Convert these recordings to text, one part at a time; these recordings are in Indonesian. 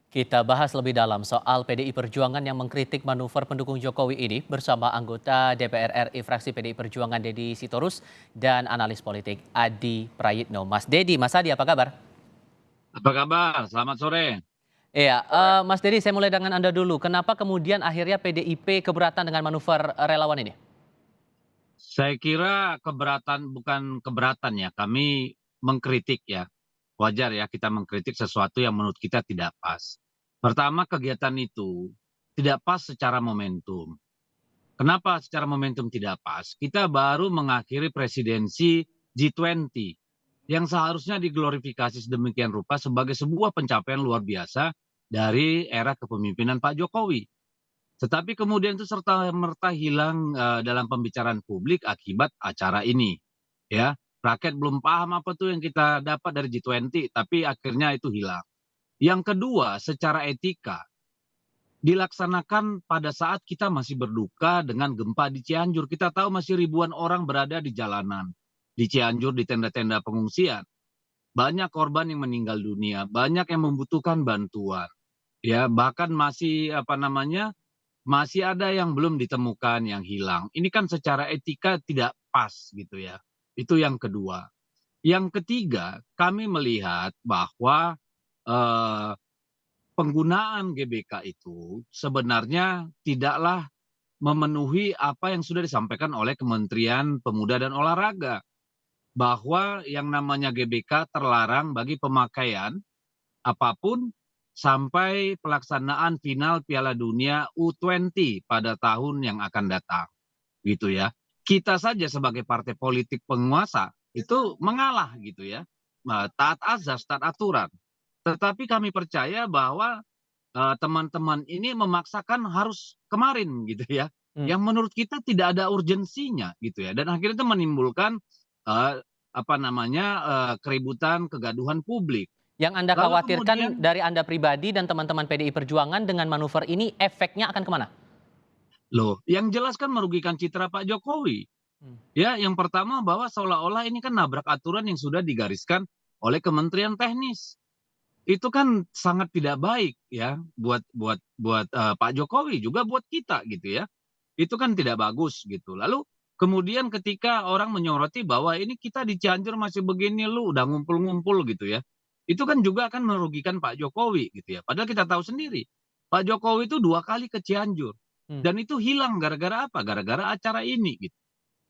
Kita bahas lebih dalam soal PDI Perjuangan yang mengkritik manuver pendukung Jokowi ini bersama anggota DPR RI fraksi PDI Perjuangan Dedi Sitorus dan analis politik Adi Prayitno. Mas Dedi, Mas Adi apa kabar? Apa kabar? Selamat sore. Iya, Mas Dedi saya mulai dengan Anda dulu. Kenapa kemudian akhirnya PDIP keberatan dengan manuver relawan ini? Saya kira keberatan bukan keberatan ya, kami mengkritik ya. Wajar ya kita mengkritik sesuatu yang menurut kita tidak pas. Pertama, kegiatan itu tidak pas secara momentum. Kenapa secara momentum tidak pas? Kita baru mengakhiri presidensi G20 yang seharusnya diglorifikasi sedemikian rupa sebagai sebuah pencapaian luar biasa dari era kepemimpinan Pak Jokowi. Tetapi kemudian itu serta-merta hilang dalam pembicaraan publik akibat acara ini, ya. Rakyat belum paham apa tuh yang kita dapat dari G20, tapi akhirnya itu hilang. Yang kedua, secara etika, dilaksanakan pada saat kita masih berduka dengan gempa di Cianjur. Kita tahu masih ribuan orang berada di jalanan, di Cianjur, di tenda-tenda pengungsian. Banyak korban yang meninggal dunia, banyak yang membutuhkan bantuan. Ya, bahkan masih masih ada yang belum ditemukan, yang hilang. Ini kan secara etika tidak pas gitu ya. Itu yang kedua. Yang ketiga, kami melihat bahwa eh, penggunaan GBK itu sebenarnya tidaklah memenuhi apa yang sudah disampaikan oleh Kementerian Pemuda dan Olahraga. Bahwa yang namanya GBK terlarang bagi pemakaian apapun sampai pelaksanaan final Piala Dunia U20 pada tahun yang akan datang, gitu ya. Kita saja sebagai partai politik penguasa itu mengalah gitu ya, taat azas, taat aturan. Tetapi kami percaya bahwa teman-teman ini memaksakan harus kemarin gitu ya, Hmm. yang menurut kita tidak ada urgensinya gitu ya, dan akhirnya itu menimbulkan eh, keributan, kegaduhan publik. Yang Anda Lalu khawatirkan kemudian dari Anda pribadi dan teman-teman PDI Perjuangan dengan manuver ini efeknya akan kemana? loh, yang jelas kan merugikan citra Pak Jokowi. Hmm. Ya, yang pertama bahwa seolah-olah ini kan nabrak aturan yang sudah digariskan oleh Kementerian Teknis. Itu kan sangat tidak baik ya buat buat buat Pak Jokowi juga buat kita gitu ya. Itu kan tidak bagus gitu. Lalu kemudian ketika orang menyoroti bahwa ini kita di Cianjur masih begini lu udah ngumpul-ngumpul gitu ya. Itu kan juga akan merugikan Pak Jokowi gitu ya. Padahal kita tahu sendiri Pak Jokowi itu 2 kali ke Cianjur Hmm. dan itu hilang gara-gara apa? Gara-gara acara ini gitu.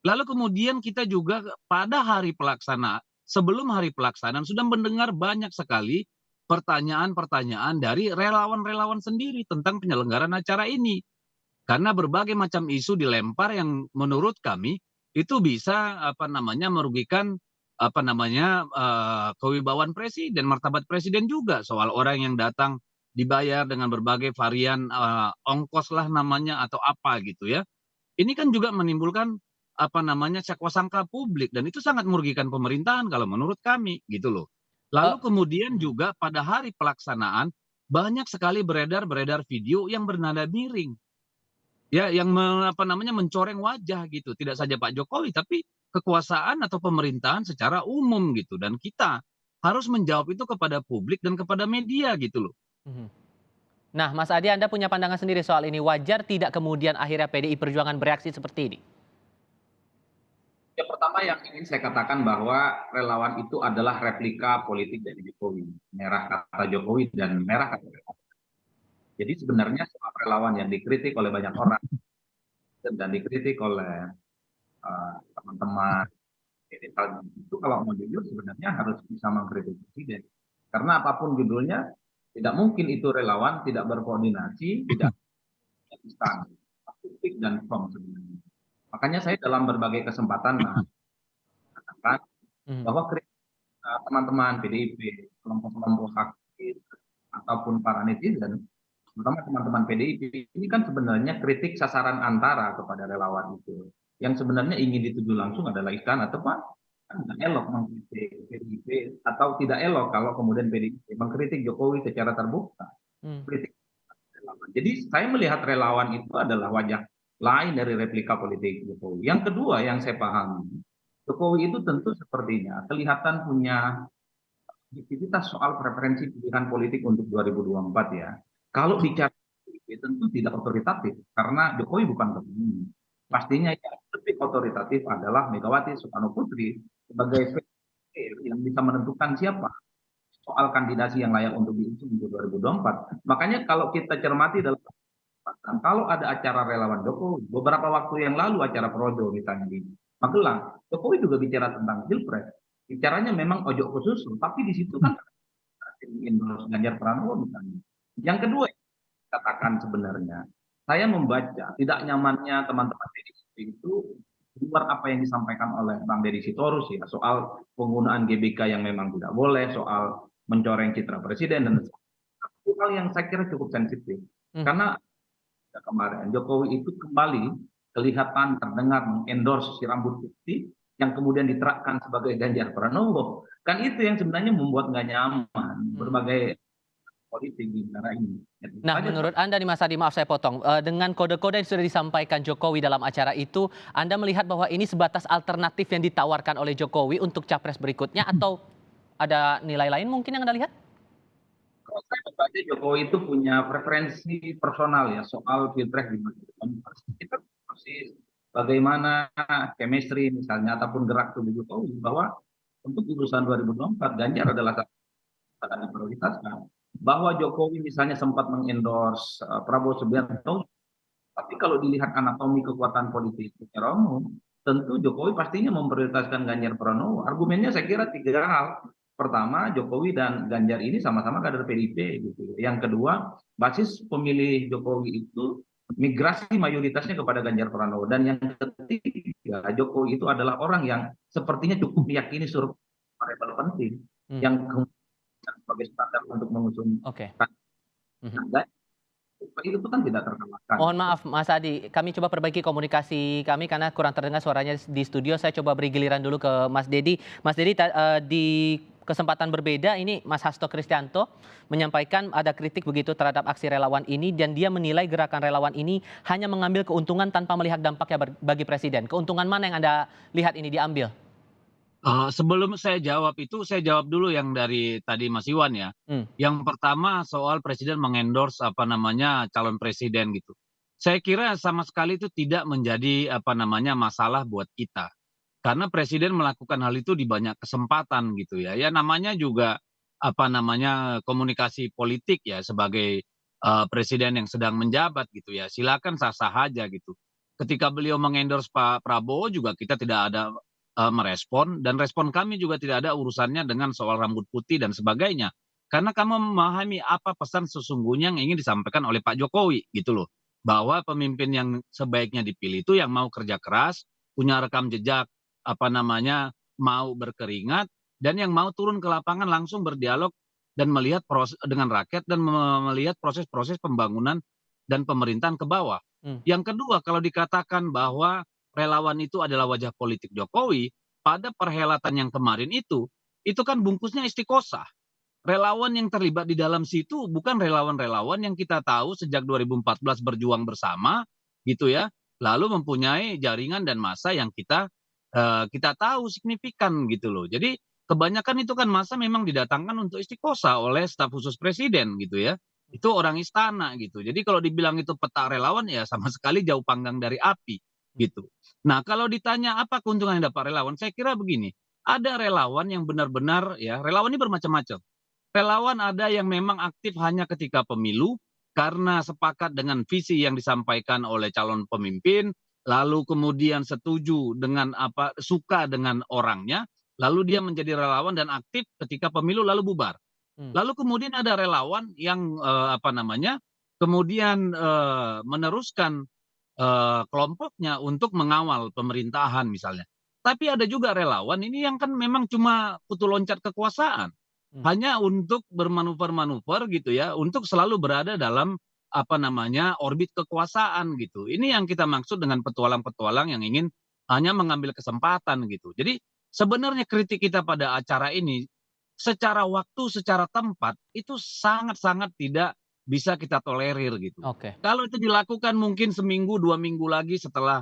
Lalu kemudian kita juga pada hari pelaksanaan, sebelum hari pelaksanaan sudah mendengar banyak sekali pertanyaan-pertanyaan dari relawan-relawan sendiri tentang penyelenggaraan acara ini. Karena berbagai macam isu dilempar yang menurut kami itu bisa merugikan kewibawaan presiden, martabat presiden juga soal orang yang datang dibayar dengan berbagai varian ongkos lah namanya atau apa gitu ya. Ini kan juga menimbulkan cakwasangka publik dan itu sangat merugikan pemerintahan kalau menurut kami gitu loh. Eh, Lalu kemudian mhm. juga pada hari pelaksanaan banyak sekali beredar video yang bernada miring. Ya, yang mencoreng wajah gitu. Tidak saja Pak Jokowi tapi kekuasaan atau pemerintahan secara umum gitu dan kita harus menjawab itu kepada publik dan kepada media gitu loh. Mhm. Nah, Mas Adi, Anda punya pandangan sendiri soal ini. Wajar tidak kemudian akhirnya PDI Perjuangan bereaksi seperti ini? Yang pertama yang ingin saya katakan bahwa relawan itu adalah replika politik dari Jokowi. Merah kata Jokowi dan merah kata Jokowi. Jadi sebenarnya semua relawan yang dikritik oleh banyak orang dan dikritik oleh teman-teman itu kalau mau jujur sebenarnya harus bisa mengkritik presiden. Karena apapun judulnya, tidak mungkin itu relawan tidak berkoordinasi, tidak instan, politik dan firm sebenarnya. Makanya saya dalam berbagai kesempatan mengatakan Mhm. bahwa teman-teman PDIP, kelompok-kelompok aktif, ataupun para netizen, terutama teman-teman PDIP, ini kan sebenarnya kritik sasaran antara kepada relawan itu. Yang sebenarnya ingin dituju langsung adalah istana, tepat? Kan tidak elok mengkritik PDIP, atau tidak elok kalau kemudian PDIP mengkritik Jokowi secara terbuka. Hmm. Kritik relawan. Jadi saya melihat relawan itu adalah wajah lain dari replika politik Jokowi. Yang kedua yang saya pahami, Jokowi itu tentu sepertinya kelihatan punya subjektivitas soal preferensi pilihan politik untuk 2024 ya. Kalau bicara tentu tidak otoritatif karena Jokowi bukan pemimpin. Pastinya yang lebih otoritatif adalah Megawati Soekarno Putri sebagai VP yang bisa menentukan siapa soal kandidasi yang layak untuk diusung untuk 2024. Makanya kalau kita cermati dalam kalau ada acara relawan Jokowi, beberapa waktu yang lalu acara Projo misalnya di Magelang, Jokowi juga bicara tentang Pilpres. Bicaranya memang ojo khusus, tapi di situ kan endorse Ganjar Pranowo misalnya. Yang kedua katakan sebenarnya, saya membaca tidak nyamannya teman-teman PDIP itu di luar apa yang disampaikan oleh Bang Deddy Sitorus ya soal penggunaan GBK yang memang tidak boleh, soal mencoreng citra presiden dan itu hal yang saya kira cukup sensitif karena kemarin Jokowi itu kembali kelihatan terdengar mengendorse si rambut putih yang kemudian diterapkan sebagai Ganjar Pranowo kan itu yang sebenarnya membuat nggak nyaman berbagai politik di negara ini. Itu Nah, saja. menurut Anda nih Mas Adi, maaf saya potong, dengan kode-kode yang sudah disampaikan Jokowi dalam acara itu, Anda melihat bahwa ini sebatas alternatif yang ditawarkan oleh Jokowi untuk capres berikutnya atau ada nilai lain mungkin yang Anda lihat? Kalau saya membaca Jokowi itu punya preferensi personal ya soal pilpres di 2024. Kita masih bagaimana chemistry misalnya ataupun gerak tubuh Jokowi bahwa untuk urusan 2024 Ganjar adalah yang diprioritaskan. Bahwa Jokowi misalnya sempat mengendorse Prabowo Subianto, tapi kalau dilihat anatomi kekuatan politik secara umum, tentu Jokowi pastinya memprioritaskan Ganjar Pranowo. Argumennya saya kira tiga hal. Pertama, Jokowi dan Ganjar ini sama-sama kader PDIP gitu. Yang kedua, basis pemilih Jokowi itu migrasi mayoritasnya kepada Ganjar Pranowo. Dan yang ketiga, Jokowi itu adalah orang yang sepertinya cukup meyakini survei variabel penting Hmm, yang kemudian sebagai standar untuk mengusung oke. Mhm. kandidat itu kan tidak terkalahkan. Mohon maaf Mas Adi, kami coba perbaiki komunikasi kami karena kurang terdengar suaranya di studio. Saya coba beri giliran dulu ke Mas Dedi. Mas Dedi, di kesempatan berbeda ini Mas Hasto Kristianto menyampaikan ada kritik begitu terhadap aksi relawan ini dan dia menilai gerakan relawan ini hanya mengambil keuntungan tanpa melihat dampaknya bagi presiden. Keuntungan mana yang Anda lihat ini diambil? Sebelum saya jawab itu, saya jawab dulu yang dari tadi Mas Iwan ya. Hmm, Yang pertama soal presiden mengendorse apa namanya calon presiden gitu. Saya kira sama sekali itu tidak menjadi apa namanya masalah buat kita. Karena presiden melakukan hal itu di banyak kesempatan gitu ya. Ya namanya juga apa namanya komunikasi politik ya sebagai presiden yang sedang menjabat gitu ya. Silakan sah-sah aja gitu. Ketika beliau mengendorse Pak Prabowo juga kita tidak ada merespon dan respon kami juga tidak ada urusannya dengan soal rambut putih dan sebagainya. Karena kami memahami apa pesan sesungguhnya yang ingin disampaikan oleh Pak Jokowi gitu loh. Bahwa pemimpin yang sebaiknya dipilih itu yang mau kerja keras, punya rekam jejak apa namanya mau berkeringat dan yang mau turun ke lapangan langsung berdialog dan melihat dengan rakyat dan melihat proses-proses pembangunan dan pemerintahan ke bawah. hmm, Yang kedua, kalau dikatakan bahwa relawan itu adalah wajah politik Jokowi, pada perhelatan yang kemarin itu kan bungkusnya istiqosah. Relawan yang terlibat di dalam situ bukan relawan-relawan yang kita tahu sejak 2014 berjuang bersama, gitu ya. Lalu mempunyai jaringan dan massa yang kita tahu signifikan gitu loh. Jadi kebanyakan itu kan massa memang didatangkan untuk istiqosah oleh staf khusus presiden gitu ya. Itu orang istana gitu. Jadi kalau dibilang itu peta relawan ya sama sekali jauh panggang dari api gitu. Nah, kalau ditanya apa keuntungan yang dapat relawan, saya kira begini, ada relawan yang benar-benar ya, relawan ini bermacam-macam. Relawan ada yang memang aktif hanya ketika pemilu karena sepakat dengan visi yang disampaikan oleh calon pemimpin, lalu kemudian setuju dengan apa, suka dengan orangnya, lalu dia menjadi relawan dan aktif ketika pemilu lalu bubar. hmm. Lalu kemudian ada relawan yang apa namanya, kemudian meneruskan kelompoknya untuk mengawal pemerintahan misalnya. Tapi ada juga relawan ini yang kan memang cuma kutu loncat kekuasaan. Hmm. Hanya untuk bermanuver-manuver gitu ya, untuk selalu berada dalam apa namanya, orbit kekuasaan gitu. Ini yang kita maksud dengan petualang-petualang yang ingin hanya mengambil kesempatan gitu. Jadi sebenarnya kritik kita pada acara ini secara waktu, secara tempat itu sangat-sangat tidak bisa kita tolerir gitu. Oke. Kalau itu dilakukan mungkin seminggu, 2 minggu lagi setelah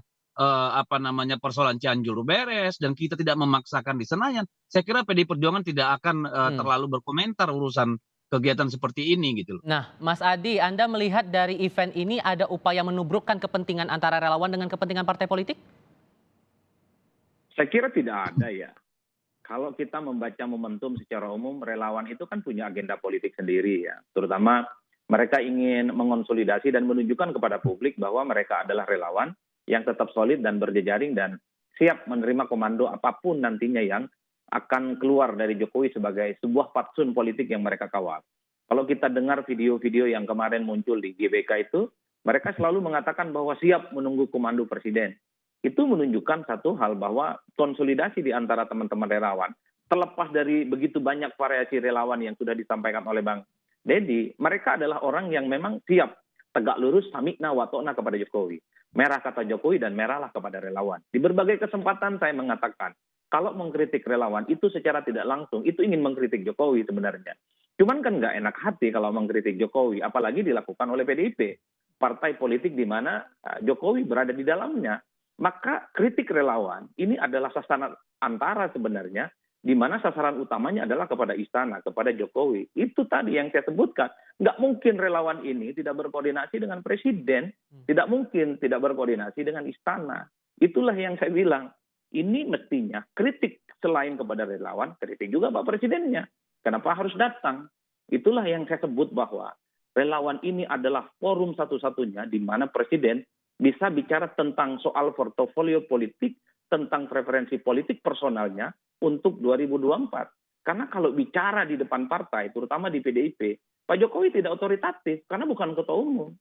persoalan Cianjur beres dan kita tidak memaksakan di Senayan, saya kira PDI Perjuangan tidak akan Hmm. terlalu berkomentar urusan kegiatan seperti ini gitu loh. Nah, Mas Adi, Anda melihat dari event ini ada upaya menubrukkan kepentingan antara relawan dengan kepentingan partai politik? Saya kira tidak ada ya. Kalau kita membaca momentum secara umum, relawan itu kan punya agenda politik sendiri ya. Terutama mereka ingin mengonsolidasi dan menunjukkan kepada publik bahwa mereka adalah relawan yang tetap solid dan berjejaring dan siap menerima komando apapun nantinya yang akan keluar dari Jokowi sebagai sebuah fatsun politik yang mereka kawal. Kalau kita dengar video-video yang kemarin muncul di GBK itu, mereka selalu mengatakan bahwa siap menunggu komando presiden. Itu menunjukkan satu hal bahwa konsolidasi di antara teman-teman relawan, terlepas dari begitu banyak variasi relawan yang sudah disampaikan oleh Bang Deddy, mereka adalah orang yang memang siap tegak lurus samikna watokna kepada Jokowi. Merah kata Jokowi dan merahlah kepada relawan. Di berbagai kesempatan saya mengatakan, kalau mengkritik relawan itu secara tidak langsung, itu ingin mengkritik Jokowi sebenarnya. Cuman kan nggak enak hati kalau mengkritik Jokowi, apalagi dilakukan oleh PDIP. Partai politik di mana Jokowi berada di dalamnya. Maka kritik relawan ini adalah sasaran antara sebenarnya, di mana sasaran utamanya adalah kepada istana, kepada Jokowi. Itu tadi yang saya sebutkan. Nggak mungkin relawan ini tidak berkoordinasi dengan presiden, tidak mungkin tidak berkoordinasi dengan istana. Itulah yang saya bilang. Ini mestinya kritik selain kepada relawan, kritik juga Pak Presidennya. Kenapa harus datang? Itulah yang saya sebut bahwa relawan ini adalah forum satu-satunya di mana Presiden bisa bicara tentang soal portofolio politik, tentang preferensi politik personalnya untuk 2024. Karena kalau bicara di depan partai, terutama di PDIP, Pak Jokowi tidak otoritatif karena bukan ketua umum.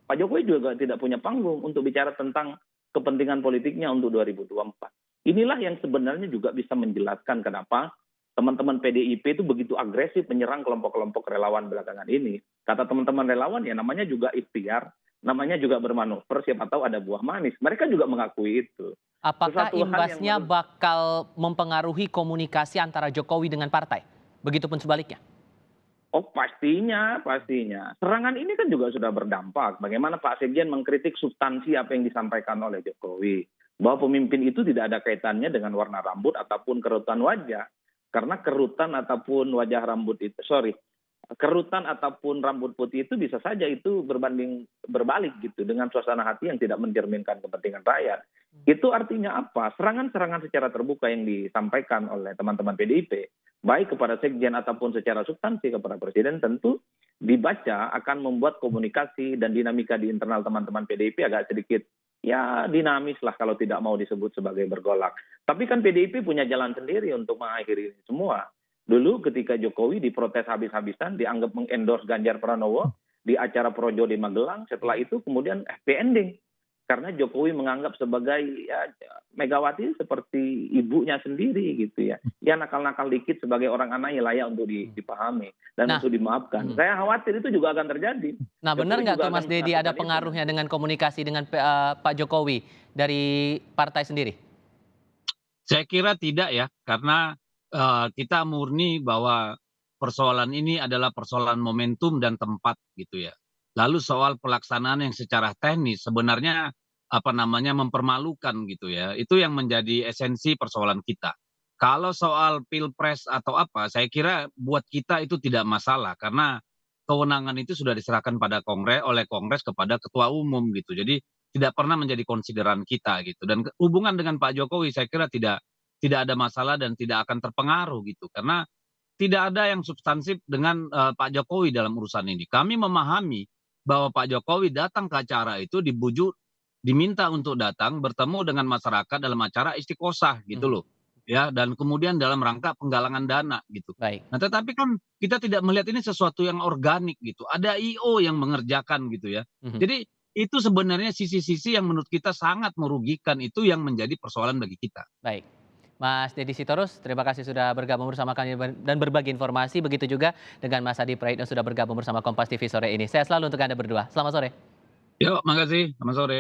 Pak Jokowi juga tidak punya panggung untuk bicara tentang kepentingan politiknya untuk 2024. Inilah yang sebenarnya juga bisa menjelaskan kenapa teman-teman PDIP itu begitu agresif menyerang kelompok-kelompok relawan belakangan ini. Kata teman-teman relawan ya namanya juga ikhtiar, namanya juga bermanuver, siapa tahu ada buah manis. Mereka juga mengakui itu. Apakah Sesuatu hal yang imbasnya bakal mempengaruhi komunikasi antara Jokowi dengan partai? Begitupun sebaliknya. Oh pastinya, pastinya. Serangan ini kan juga sudah berdampak. Bagaimana Pak Sekjen mengkritik substansi apa yang disampaikan oleh Jokowi. Bahwa pemimpin itu tidak ada kaitannya dengan warna rambut ataupun kerutan wajah. Karena kerutan ataupun wajah rambut itu, kerutan ataupun rambut putih itu bisa saja itu berbalik gitu dengan suasana hati yang tidak mencerminkan kepentingan rakyat. Itu artinya apa? Serangan-serangan secara terbuka yang disampaikan oleh teman-teman PDIP, baik kepada sekjen ataupun secara substansi kepada presiden, tentu dibaca akan membuat komunikasi dan dinamika di internal teman-teman PDIP agak sedikit ya dinamis lah kalau tidak mau disebut sebagai bergolak. Tapi kan PDIP punya jalan sendiri untuk mengakhiri ini semua. Dulu ketika Jokowi diprotes habis-habisan, dianggap mengendorse Ganjar Pranowo di acara Projo di Magelang, setelah itu kemudian happy ending. Karena Jokowi menganggap sebagai ya, Megawati seperti ibunya sendiri gitu ya. Ya nakal-nakal dikit sebagai orang anaknya layak untuk dipahami dan untuk dimaafkan. Saya khawatir itu juga akan terjadi. Nah benar Jokowi nggak juga tuh Mas akan Deddy ada melakukan itu pengaruhnya nanti. dengan komunikasi dengan Pak Jokowi dari partai sendiri? Saya kira tidak ya, karena kita murni bahwa persoalan ini adalah persoalan momentum dan tempat gitu ya. Lalu soal pelaksanaan yang secara teknis sebenarnya mempermalukan gitu ya. Itu yang menjadi esensi persoalan kita. Kalau soal pilpres atau apa, saya kira buat kita itu tidak masalah karena kewenangan itu sudah diserahkan oleh Kongres kepada ketua umum gitu. Jadi tidak pernah menjadi konsideran kita gitu. Dan hubungan dengan Pak Jokowi saya kira tidak ada masalah dan tidak akan terpengaruh gitu. Karena tidak ada yang substansif dengan Pak Jokowi dalam urusan ini. Kami memahami bahwa Pak Jokowi datang ke acara itu diminta untuk datang bertemu dengan masyarakat dalam acara istiqosah gitu loh. Ya, dan kemudian dalam rangka penggalangan dana gitu. Baik. Nah, tetapi kan kita tidak melihat ini sesuatu yang organik gitu. Ada IO yang mengerjakan gitu ya. Jadi itu sebenarnya sisi-sisi yang menurut kita sangat merugikan, itu yang menjadi persoalan bagi kita. Baik. Mas Deddy Sitorus, terima kasih sudah bergabung bersama kami dan berbagi informasi. Begitu juga dengan Mas Adi Praitno sudah bergabung bersama Kompas TV sore ini. Sehat selalu untuk Anda berdua. Selamat sore. Yuk, makasih. Selamat sore.